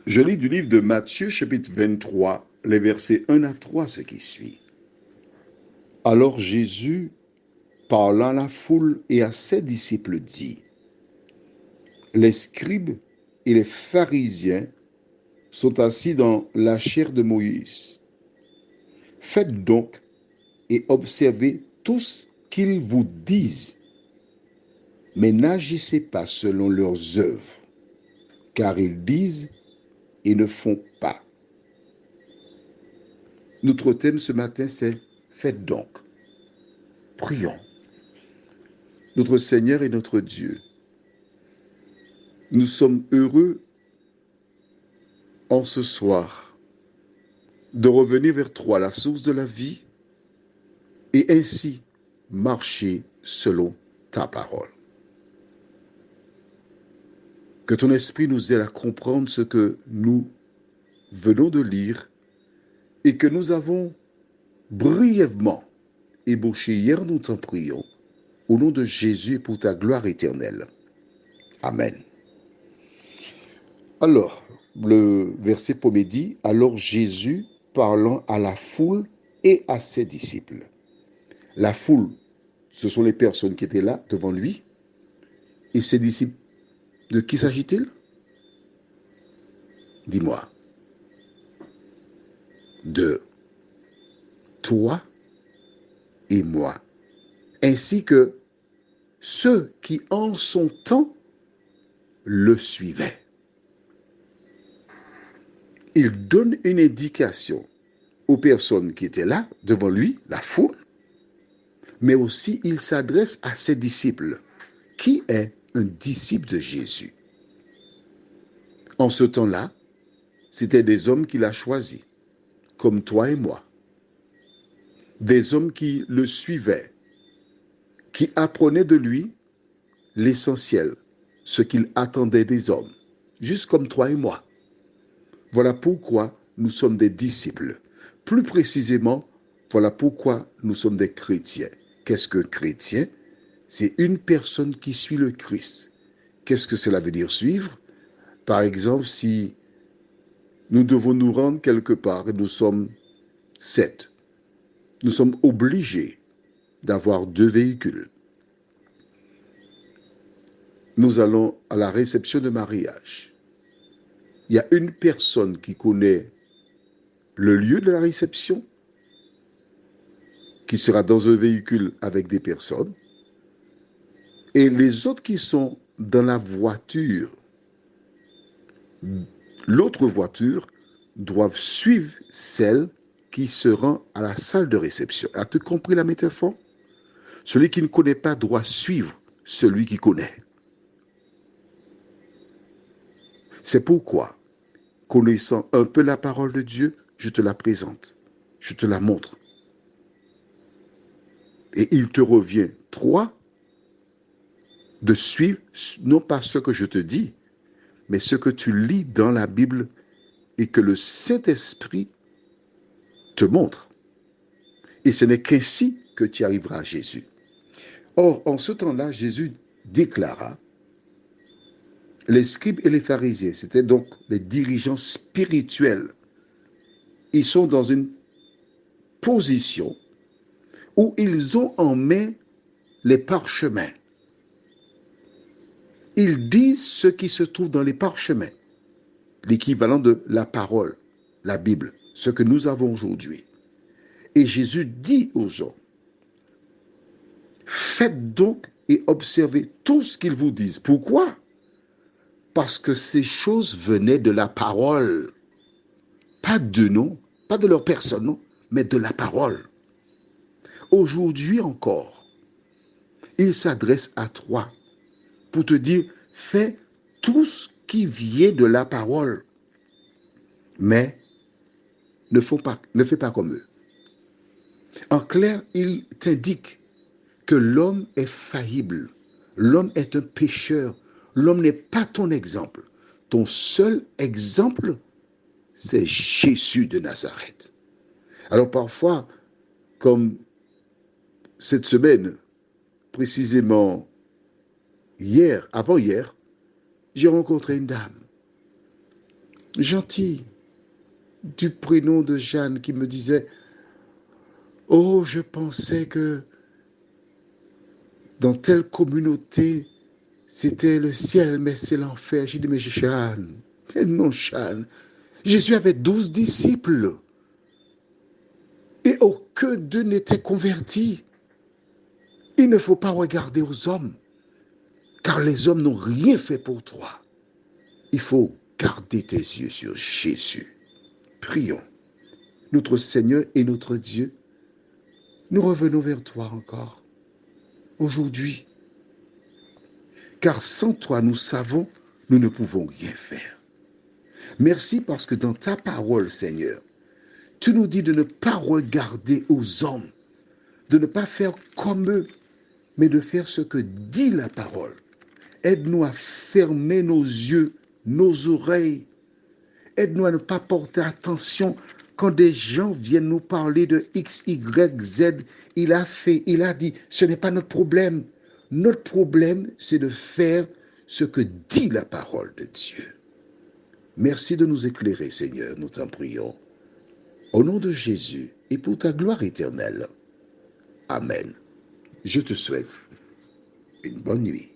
Je lis du livre de Matthieu, chapitre 23, les versets 1 à 3, ce qui suit. Alors Jésus, parlant à la foule et à ses disciples, dit, les scribes et les pharisiens sont assis dans la chaire de Moïse. Faites donc et observez tout ce qu'ils vous disent, mais n'agissez pas selon leurs œuvres, car ils disent et ne font pas. Notre thème ce matin, c'est faites donc. Prions. Notre Seigneur et notre Dieu, nous sommes heureux en ce soir de revenir vers toi, la source de la vie, et ainsi marcher selon ta parole. Que ton esprit nous aide à comprendre ce que nous venons de lire et que nous avons brièvement ébauché hier, nous t'en prions, au nom de Jésus et pour ta gloire éternelle. Amen. Alors, le verset premier dit, alors Jésus parlant à la foule et à ses disciples. La foule, ce sont les personnes qui étaient là devant lui. Et ses disciples, de qui s'agit-il? Dis-moi. De toi et moi, ainsi que ceux qui en son temps le suivaient. Il donne une indication aux personnes qui étaient là devant lui, la foule, mais aussi il s'adresse à ses disciples. Qui est un disciple de Jésus? En ce temps-là, c'était des hommes qu'il a choisis, comme toi et moi. Des hommes qui le suivaient, qui apprenaient de lui l'essentiel, ce qu'il attendait des hommes, juste comme toi et moi. Voilà pourquoi nous sommes des disciples. Plus précisément, voilà pourquoi nous sommes des chrétiens. Qu'est-ce qu'un chrétien? C'est une personne qui suit le Christ. Qu'est-ce que cela veut dire suivre? Par exemple, si nous devons nous rendre quelque part et nous sommes 7, nous sommes obligés d'avoir 2 véhicules. Nous allons à la réception de mariage. Il y a une personne qui connaît le lieu de la réception, qui sera dans un véhicule avec des personnes, et les autres qui sont dans la voiture, l'autre voiture, doivent suivre celle qui se rend à la salle de réception. As-tu compris la métaphore? Celui qui ne connaît pas doit suivre celui qui connaît. C'est pourquoi, connaissant un peu la parole de Dieu, je te la présente, je te la montre. Et il te revient, toi, de suivre non pas ce que je te dis, mais ce que tu lis dans la Bible et que le Saint-Esprit te montre. Et ce n'est qu'ainsi que tu arriveras à Jésus. Or, en ce temps-là, Jésus déclara, les scribes et les pharisiens, c'était donc les dirigeants spirituels, ils sont dans une position où ils ont en main les parchemins. Ils disent ce qui se trouve dans les parchemins, l'équivalent de la parole, la Bible, ce que nous avons aujourd'hui. Et Jésus dit aux gens, faites donc et observez tout ce qu'ils vous disent. Pourquoi? Parce que ces choses venaient de la parole. Pas de nom, pas de leur personne, non, mais de la parole. Aujourd'hui encore, il s'adresse à toi pour te dire, fais tout ce qui vient de la parole, mais ne fais pas comme eux. En clair, il t'indique que l'homme est faillible, l'homme est un pécheur, l'homme n'est pas ton exemple. Ton seul exemple, c'est Jésus de Nazareth. Alors parfois, comme cette semaine, précisément hier, avant-hier, j'ai rencontré une dame. gentil du prénom de Jeanne qui me disait, oh, je pensais que dans telle communauté, c'était le ciel, mais c'est l'enfer. J'ai dit, mais Jeanne, mais non, Jeanne. Jésus avait 12 disciples et aucun d'eux n'était converti. Il ne faut pas regarder aux hommes, car les hommes n'ont rien fait pour toi. Il faut garder tes yeux sur Jésus. Prions. Notre Seigneur et notre Dieu, nous revenons vers toi encore aujourd'hui, car sans toi, nous savons, nous ne pouvons rien faire. Merci parce que dans ta parole, Seigneur, tu nous dis de ne pas regarder aux hommes, de ne pas faire comme eux, mais de faire ce que dit la parole. Aide-nous à fermer nos yeux, nos oreilles. Aide-nous à ne pas porter attention quand des gens viennent nous parler de X, Y, Z. Il a fait, il a dit, ce n'est pas notre problème. Notre problème, c'est de faire ce que dit la parole de Dieu. Merci de nous éclairer, Seigneur, nous t'en prions. Au nom de Jésus et pour ta gloire éternelle. Amen. Je te souhaite une bonne nuit.